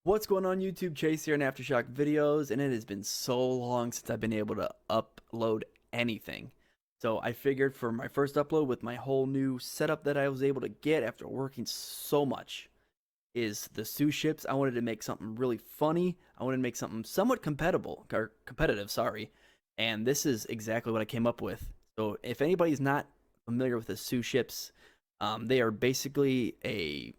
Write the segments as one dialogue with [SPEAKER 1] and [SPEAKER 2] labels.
[SPEAKER 1] What's going on YouTube? Chase here in Aftershock videos, and it has been so long since I've been able to upload anything. So I figured for my first upload with my whole new setup that I was able to get after working so much is the Suships. I wanted to make something really funny. I wanted to make something somewhat competitive, sorry. And this is exactly what I came up with. So if anybody's not familiar with the Suships, they are basically a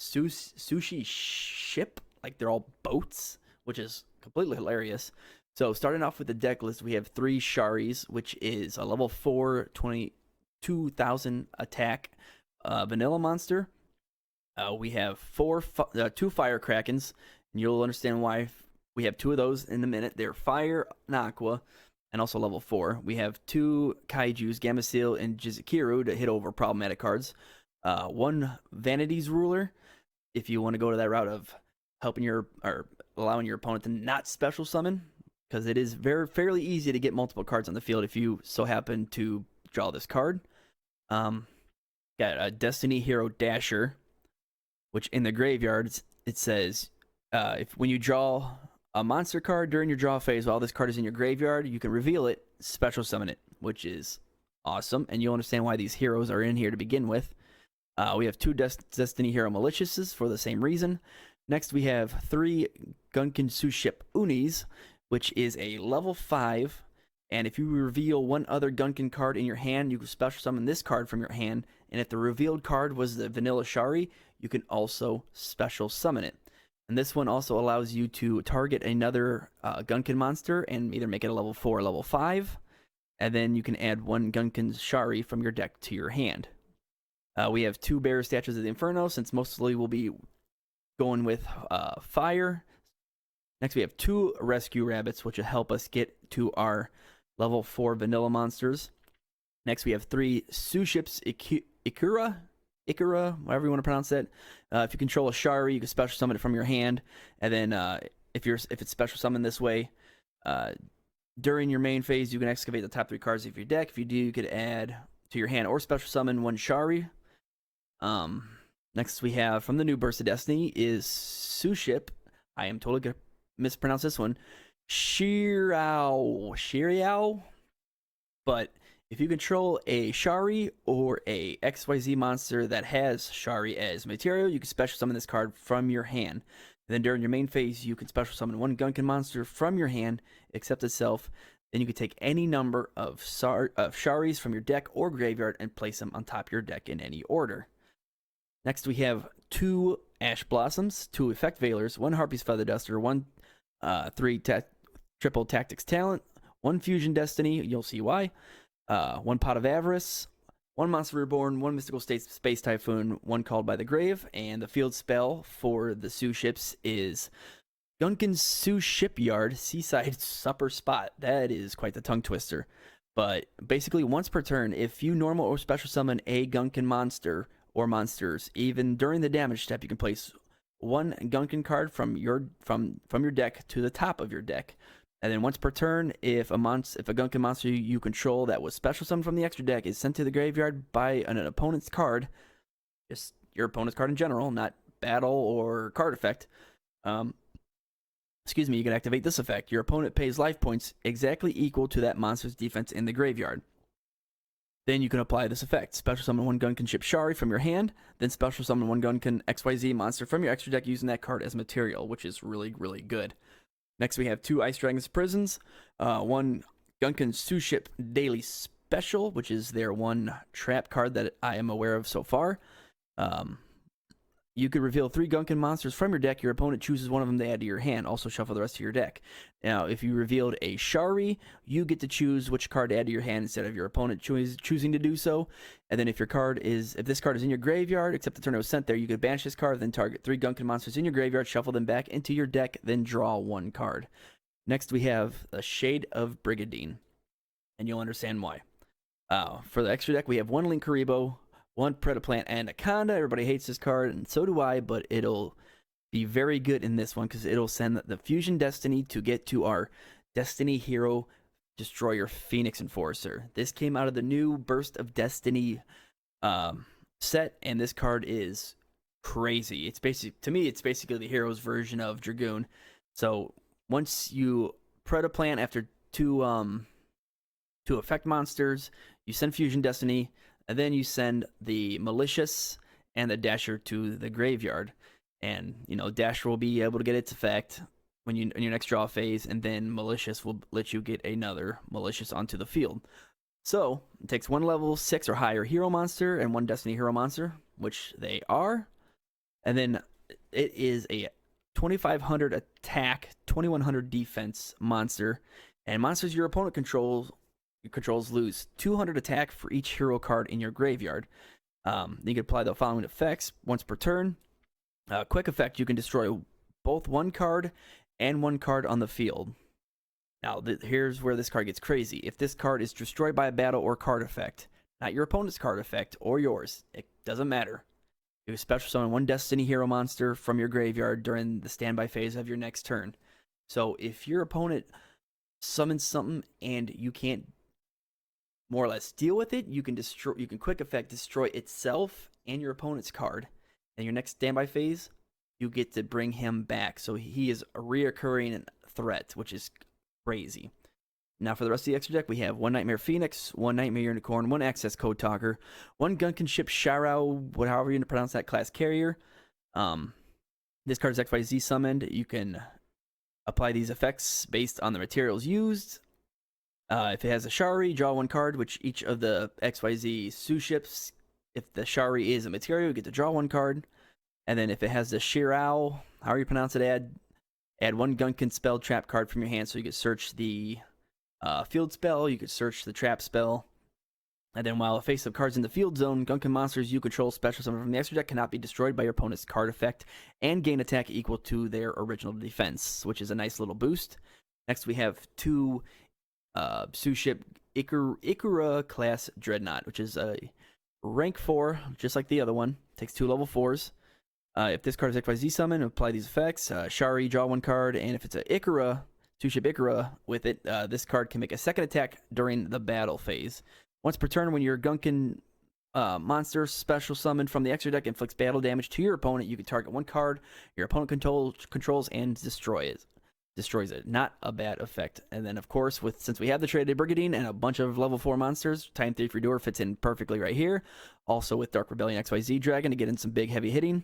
[SPEAKER 1] sushi ship. Like they're all boats, which is completely hilarious. So starting off with the deck list, we have 3 Sharis, which is a level 4, 22,000 attack vanilla monster. We have 2 Fire Krakens, and you'll understand why we have 2 of those in a minute. They're Fire and Aqua, and also level 4. We have 2 Kaijus, Gamma Seal and Jizukiru to hit over problematic cards. 1 Vanity's Ruler, if you want to go to that route of helping or allowing your opponent to not special summon, because it is fairly easy to get multiple cards on the field if you so happen to draw this card. Got a Destiny Hero Dasher, which in the graveyard it says if when you draw a monster card during your draw phase while this card is in your graveyard, you can reveal it, special summon it, which is awesome, and you'll understand why these heroes are in here to begin with. We have 2 Destiny Hero Maliciouses for the same reason. Next, we have 3 Gunkin Suship Unis, which is a level 5. And if you reveal one other Gunkin card in your hand, you can special summon this card from your hand. And if the revealed card was the Vanilla Shari, you can also special summon it. And this one also allows you to target another Gunkin monster and either make it a level 4 or level 5. And then you can add 1 Gunkin Shari from your deck to your hand. We have 2 Bearer Statues of the Inferno, since mostly we'll be going with fire. Next, we have 2 Rescue Rabbits, which will help us get to our level 4 vanilla monsters. Next, we have 3 Suships Ikura, whatever you want to pronounce it. If you control a Shari, you can special summon it from your hand, and then if it's special summoned this way, during your main phase, you can excavate the top 3 cards of your deck. If you do, you could add to your hand or special summon 1 Shari. Next we have from the new Burst of Destiny is Suship. I am totally gonna mispronounce this one. Shiriao. But if you control a Shari or a XYZ monster that has Shari as material, you can special summon this card from your hand. And then during your main phase, you can special summon 1 Gunkin monster from your hand, except itself. Then you can take any number of Sharis from your deck or graveyard and place them on top of your deck in any order. Next, we have 2 Ash Blossoms, 2 Effect Veilers, 1 Harpy's Feather Duster, 3 Triple Tactics Talent, 1 Fusion Destiny, you'll see why, 1 Pot of Avarice, 1 Monster Reborn, 1 Mystical Space Typhoon, 1 Called by the Grave, and the field spell for the Suships is Gunkin Shipyard Seaside Supper Spot. That is quite the tongue twister. But basically, once per turn, if you normal or special summon a Gunkin monster or monsters, even during the damage step, you can place 1 Gunkin card from your deck to the top of your deck. And then once per turn, if a Gunkin monster you control that was special summoned from the extra deck is sent to the graveyard by an opponent's card, just your opponent's card in general, not battle or card effect, you can activate this effect. Your opponent pays life points exactly equal to that monster's defense in the graveyard. Then you can apply this effect. Special summon 1 Gunkin Ship Shari from your hand, then special summon 1 Gunkin XYZ monster from your extra deck using that card as material, which is really, really good. Next, we have 2 Ice Dragons Prisons, 1 Gunkin Suship Daily Special, which is their 1 trap card that I am aware of so far. You could reveal 3 Gunkin monsters from your deck. Your opponent chooses one of them to add to your hand. Also shuffle the rest of your deck. Now, if you revealed a Shari, you get to choose which card to add to your hand instead of your opponent choosing to do so. And then if this card is in your graveyard, except the turn it was sent there, you could banish this card, then target 3 Gunkin monsters in your graveyard, shuffle them back into your deck, then draw 1 card. Next, we have the Shade of Brigadine, and you'll understand why. For the extra deck, we have 1 Linkuriboh, 1 Predaplant Anaconda. Everybody hates this card, and so do I, but it'll be very good in this one because it'll send the Fusion Destiny to get to our Destiny Hero Destroyer Phoenix Enforcer. This came out of the new Burst of Destiny set, and this card is crazy. It's basic to me. It's basically the hero's version of Dragoon. So once you Predaplant after two effect monsters, you send Fusion Destiny, and then you send the Malicious and the Dasher to the graveyard. And Dasher will be able to get its effect when you in your next draw phase, and then Malicious will let you get another Malicious onto the field. So it takes one level 6 or higher hero monster and one Destiny hero monster, which they are, and then it is a 2500 attack, 2100 defense monster, and monsters your opponent controls lose 200 attack for each hero card in your graveyard. You can apply the following effects once per turn. Quick effect: you can destroy both one card and one card on the field. Now, here's where this card gets crazy. If this card is destroyed by a battle or card effect, not your opponent's card effect or yours, it doesn't matter. You special summon one Destiny hero monster from your graveyard during the standby phase of your next turn. So if your opponent summons something and you can't more or less deal with it, you can quick effect destroy itself and your opponent's card. In your next standby phase, you get to bring him back. So he is a reoccurring threat, which is crazy. Now for the rest of the extra deck, we have one Nightmare Phoenix, one Nightmare Unicorn, one Access Code Talker, one Gunkin Ship Sharao, however you pronounce that class carrier. This card is XYZ summoned. You can apply these effects based on the materials used. If it has a Shari, draw one card, which each of the XYZ Suships, if the Shari is a material, you get to draw one card. And then if it has the Shirao, however you pronounce it, add one Gunkin spell trap card from your hand, so you can search the field spell, you could search the trap spell. And then while a face-up card's in the field zone, Gunkin monsters you control special summon from the extra deck cannot be destroyed by your opponent's card effect and gain attack equal to their original defense, which is a nice little boost. Next we have two Suship Ikura class Dreadnought, which is a rank 4, just like the other one. Takes 2 level 4s. If this card is XYZ summon, apply these effects. Shari, draw one card, and if it's a Ikura, Suship Ikura with it, this card can make a second attack during the battle phase. Once per turn, when your Gunkin monster special summon from the extra deck inflicts battle damage to your opponent, you can target one card your opponent controls and destroys it. Not a bad effect. And then, of course, since we have the Traded Brigadine and a bunch of level 4 monsters, Time Thief Redoer fits in perfectly right here. Also with Dark Rebellion XYZ Dragon to get in some big heavy hitting.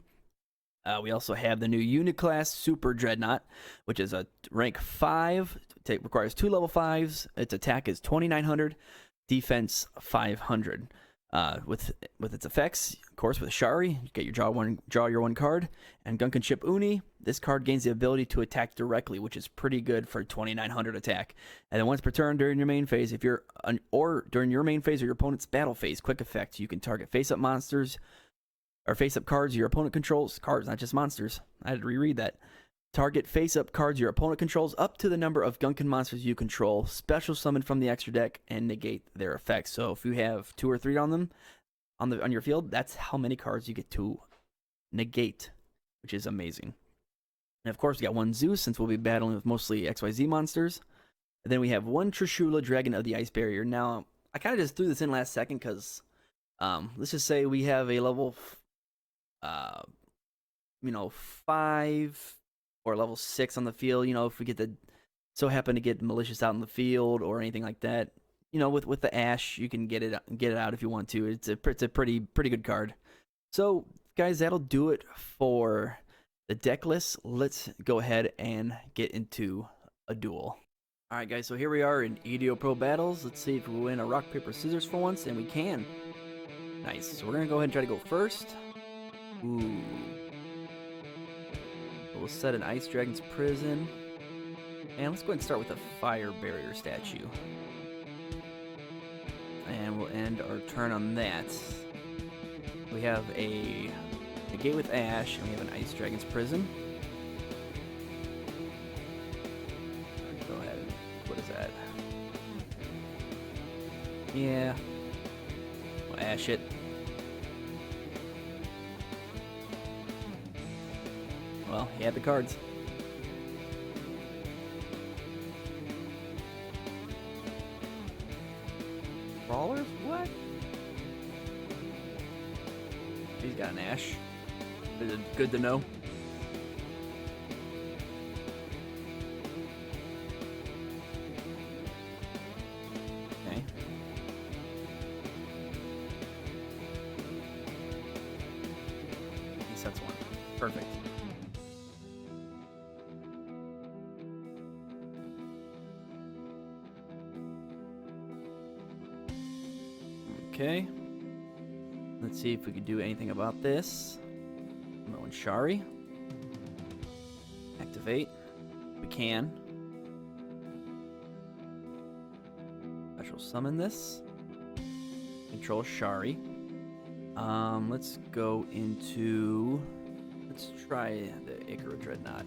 [SPEAKER 1] We also have the new Uniclass Super Dreadnought, which is a rank 5. Requires 2 level 5s. Its attack is 2900, defense 500. With its effects, of course, with Shari, you get your draw your one card, and Gunkin Ship Uni. This card gains the ability to attack directly, which is pretty good for 2900 attack. And then once per turn during your main phase, or during your main phase or your opponent's battle phase, quick effect, you can target face-up monsters or face-up cards your opponent controls. Cards, not just monsters. I had to reread that. Target face-up cards your opponent controls up to the number of Gunkin monsters you control, special summon from the extra deck, and negate their effects. So if you have 2 or 3 on them on your field, that's how many cards you get to negate, which is amazing. And of course, we got one Zeus, since we'll be battling with mostly XYZ monsters. And then we have one Trishula, Dragon of the Ice Barrier. Now, I kind of just threw this in last second because, let's just say we have a level, 5 or level 6 on the field. If we happen to get Malicious out in the field or anything like that, with the Ash, you can get it out if you want to. It's a pretty good card. So, guys, that'll do it for the deck list. Let's go ahead and get into a duel. All right, guys. So here we are in EDO Pro Battles. Let's see if we win a rock paper scissors for once, and we can. Nice. So we're gonna go ahead and try to go first. Ooh. We'll set an Ice Dragon's Prison. And let's go ahead and start with a Fire Barrier statue. And we'll end our turn on that. We have a gate with Ash, and we have an Ice Dragon's Prison. Go ahead. What is that? Yeah. We'll Ash it. Well, he had the cards. Brawlers? What? He's got an Ash. Good to know. Okay. He sets one. Perfect. Okay. Let's see if we can do anything about this. I'm going Shari. Activate. We can. Special summon this. Control Shari. Let's go into. Let's try the Ikara Dreadnought.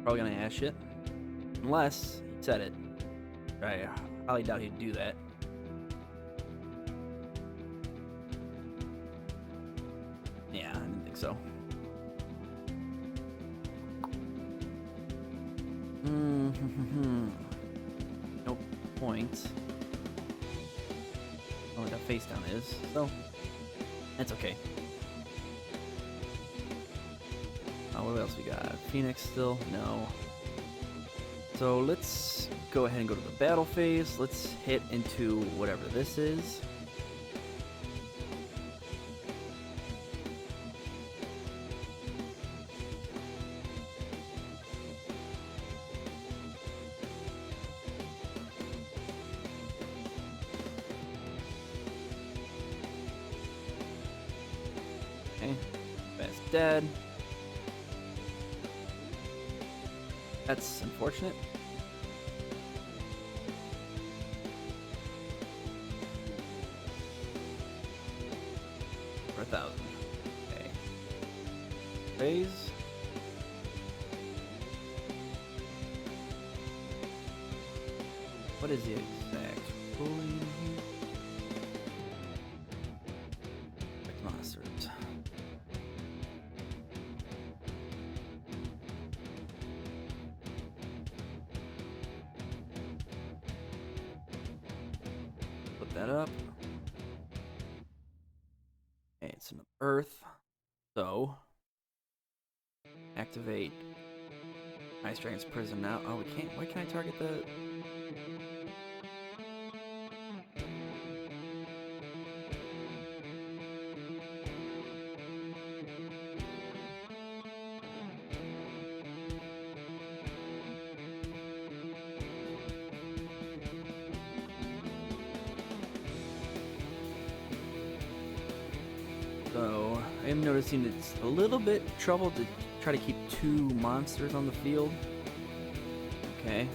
[SPEAKER 1] Probably gonna ash it. Unless he said it. I highly doubt he'd do that. Yeah, I didn't think so. No point. Oh, that face down is, so that's okay. What else we got? Phoenix still? No. So let's go ahead and go to the battle phase. Let's hit into whatever this is. Okay, that's dead. That's unfortunate. For 1,000. Okay. Phase. What is the exact ruling here? Monsters. That up. Okay, it's an earth. So activate Ice Dragon's Prison now. Oh, we can't. Why can't I target the? So I am noticing it's a little bit trouble to try to keep 2 monsters on the field. Okay.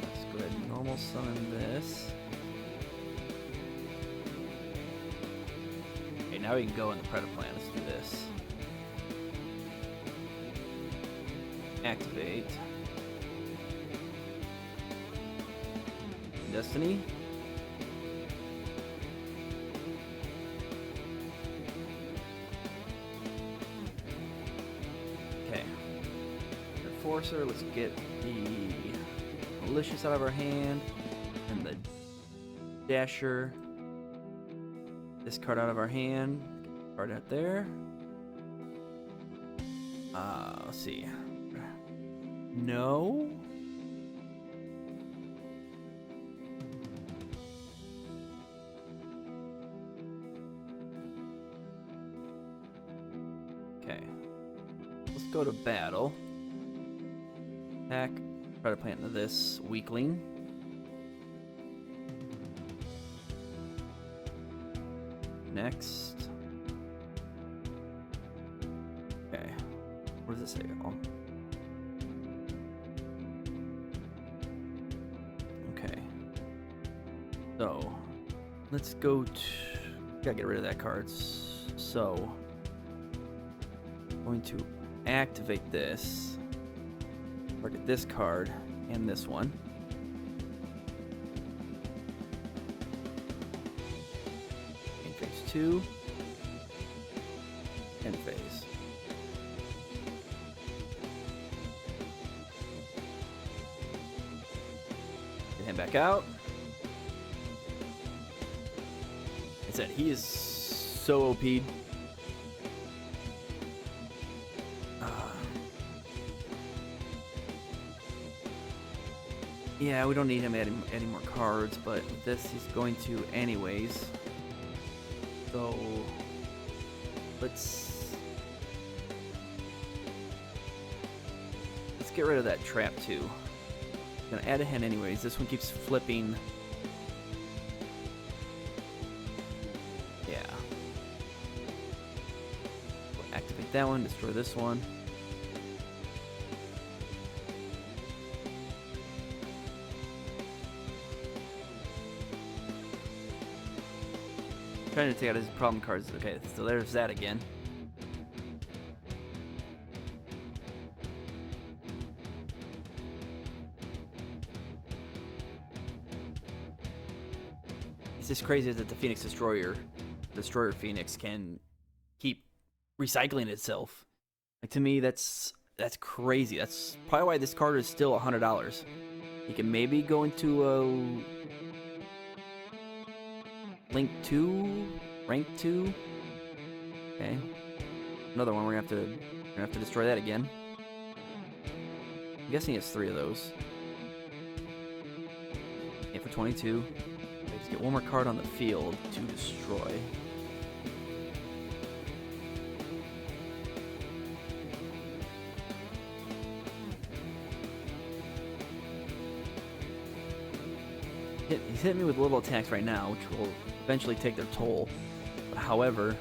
[SPEAKER 1] Let's go ahead and normal summon this. Okay, now we can go in the Predaplan. Let's do this. Activate. Destiny. Enforcer, let's get the Malicious out of our hand, and the Dasher, this card out of our hand, card out there. Let's see. No. Okay. Let's go to battle. Attack. Try to plant into this weakling. Next. Okay. What does it say? Oh. Okay. So, let's go to. Gotta get rid of that card. So, I'm going to activate this. Target this card and this one. In phase 2. End phase. And back out. I said he is so OP'd. Yeah, we don't need him adding more cards, but with this he's going to anyways. So let's get rid of that trap too. I'm gonna add a hen anyways. This one keeps flipping. Yeah. We'll activate that one, destroy this one. Trying to take out his problem cards. Okay, so there's that again. It's just crazy that the Phoenix Destroyer Phoenix can keep recycling itself. Like, to me, that's crazy. That's probably why this card is still $100. You can maybe go into a rank 2. Okay. Another one, we're gonna have to destroy that again. I'm guessing he has 3 of those. Okay, for 22. Let's get one more card on the field to destroy. He's hitting me with little attacks right now, which will eventually take their toll. However,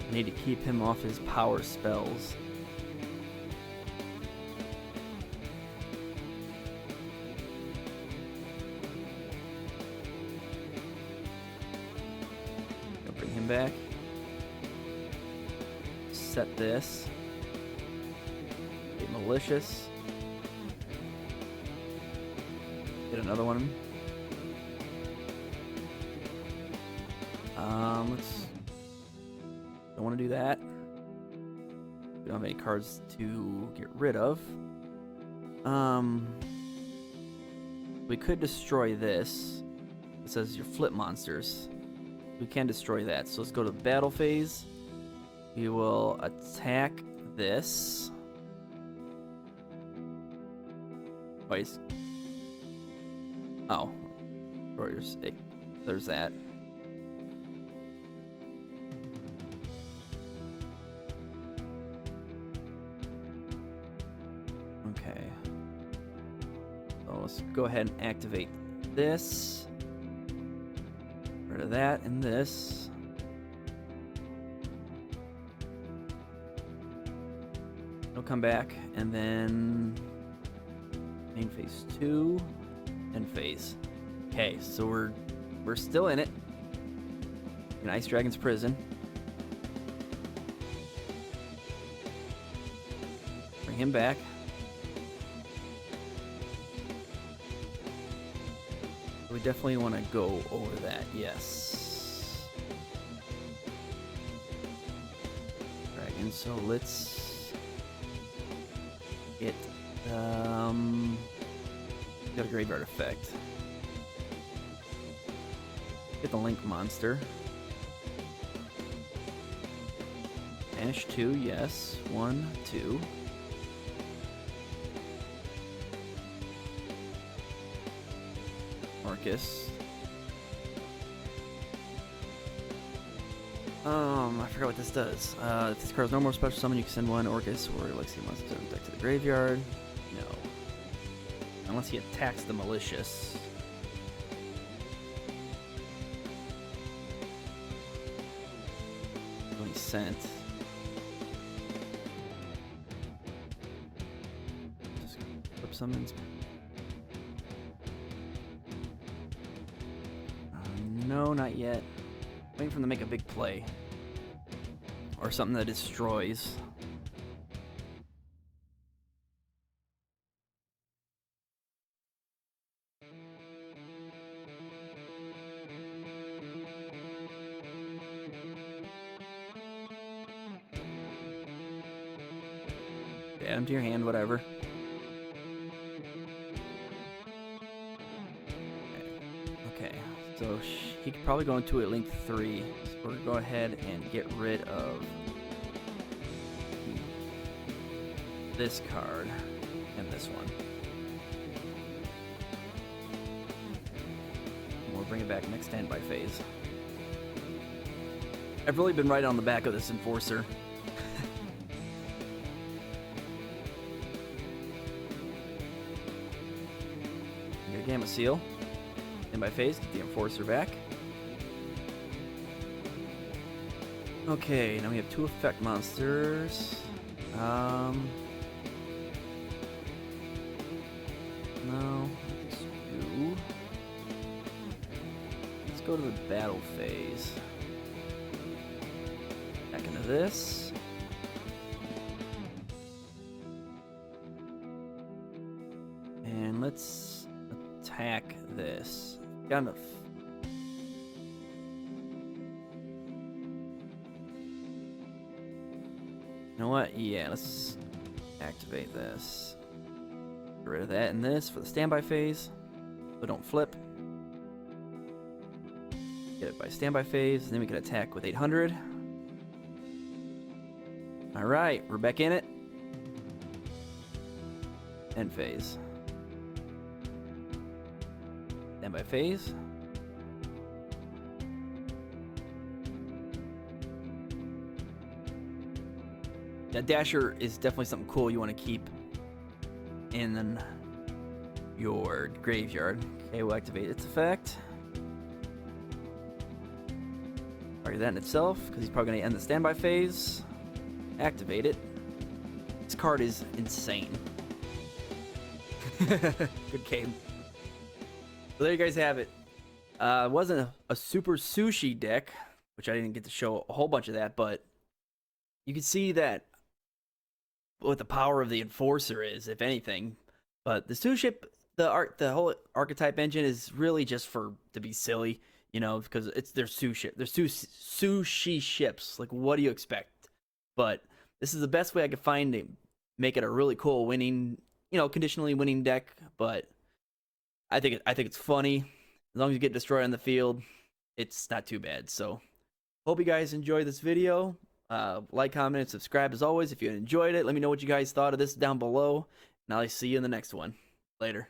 [SPEAKER 1] I need to keep him off his power spells. Gonna bring him back. Set this. Get malicious. Get another one. Don't want to do that. We don't have any cards to get rid of. We could destroy this. It says your flip monsters. We can destroy that. So let's go to the battle phase. We will attack this. Twice. Oh. There's that. Okay. So let's go ahead and activate this. Get rid of that and this. It'll come back, and then main phase 2 and phase. Okay, so we're still in it. In Ice Dragon's prison. Bring him back. We definitely want to go over that, yes. Dragon, so let's get got a graveyard effect. Get the Link monster. Banish 2, yes. 1, 2. Marcus. I forgot what this does. If this card has no more special summon, you can send one Orcus or Elixir monster deck to the graveyard. No. Unless he attacks the malicious. When he's sent. Just flip summons. No, not yet. Waiting for them to make a big play. Or something that destroys. Add them to your hand, whatever. So he could probably go into a link 3. So we're going to go ahead and get rid of this card and this one. And we'll bring it back next standby phase. I've really been right on the back of this Enforcer. Get a Gamma Seal. Standby phase, get the Enforcer back. Okay, now we have 2 effect monsters. No. Let's go to the battle phase. Back into this. And let's attack this. Got enough. You know what? Yeah, let's activate this. Get rid of that and this for the standby phase. So don't flip. Get it by standby phase, and then we can attack with 800. Alright, we're back in it. End phase. Standby phase. That Dasher is definitely something cool you want to keep in your graveyard. Okay, we'll activate its effect. Target that in itself, because he's probably going to end the standby phase. Activate it. This card is insane. Good game. So there you guys have it. It wasn't a super sushi deck, which I didn't get to show a whole bunch of that, but you can see that what the power of the Enforcer is, if anything. But the Suship, the whole archetype engine is really just to be silly, you know, because there's Sushi. There's two sushi ships. Like, what do you expect? But this is the best way I could find to make it a really cool winning, you know, conditionally winning deck. But I think it's funny. As long as you get destroyed on the field, it's not too bad. So hope you guys enjoyed this video. Like, comment, and subscribe as always if you enjoyed it. Let me know what you guys thought of this down below, and I'll see you in the next one. Later.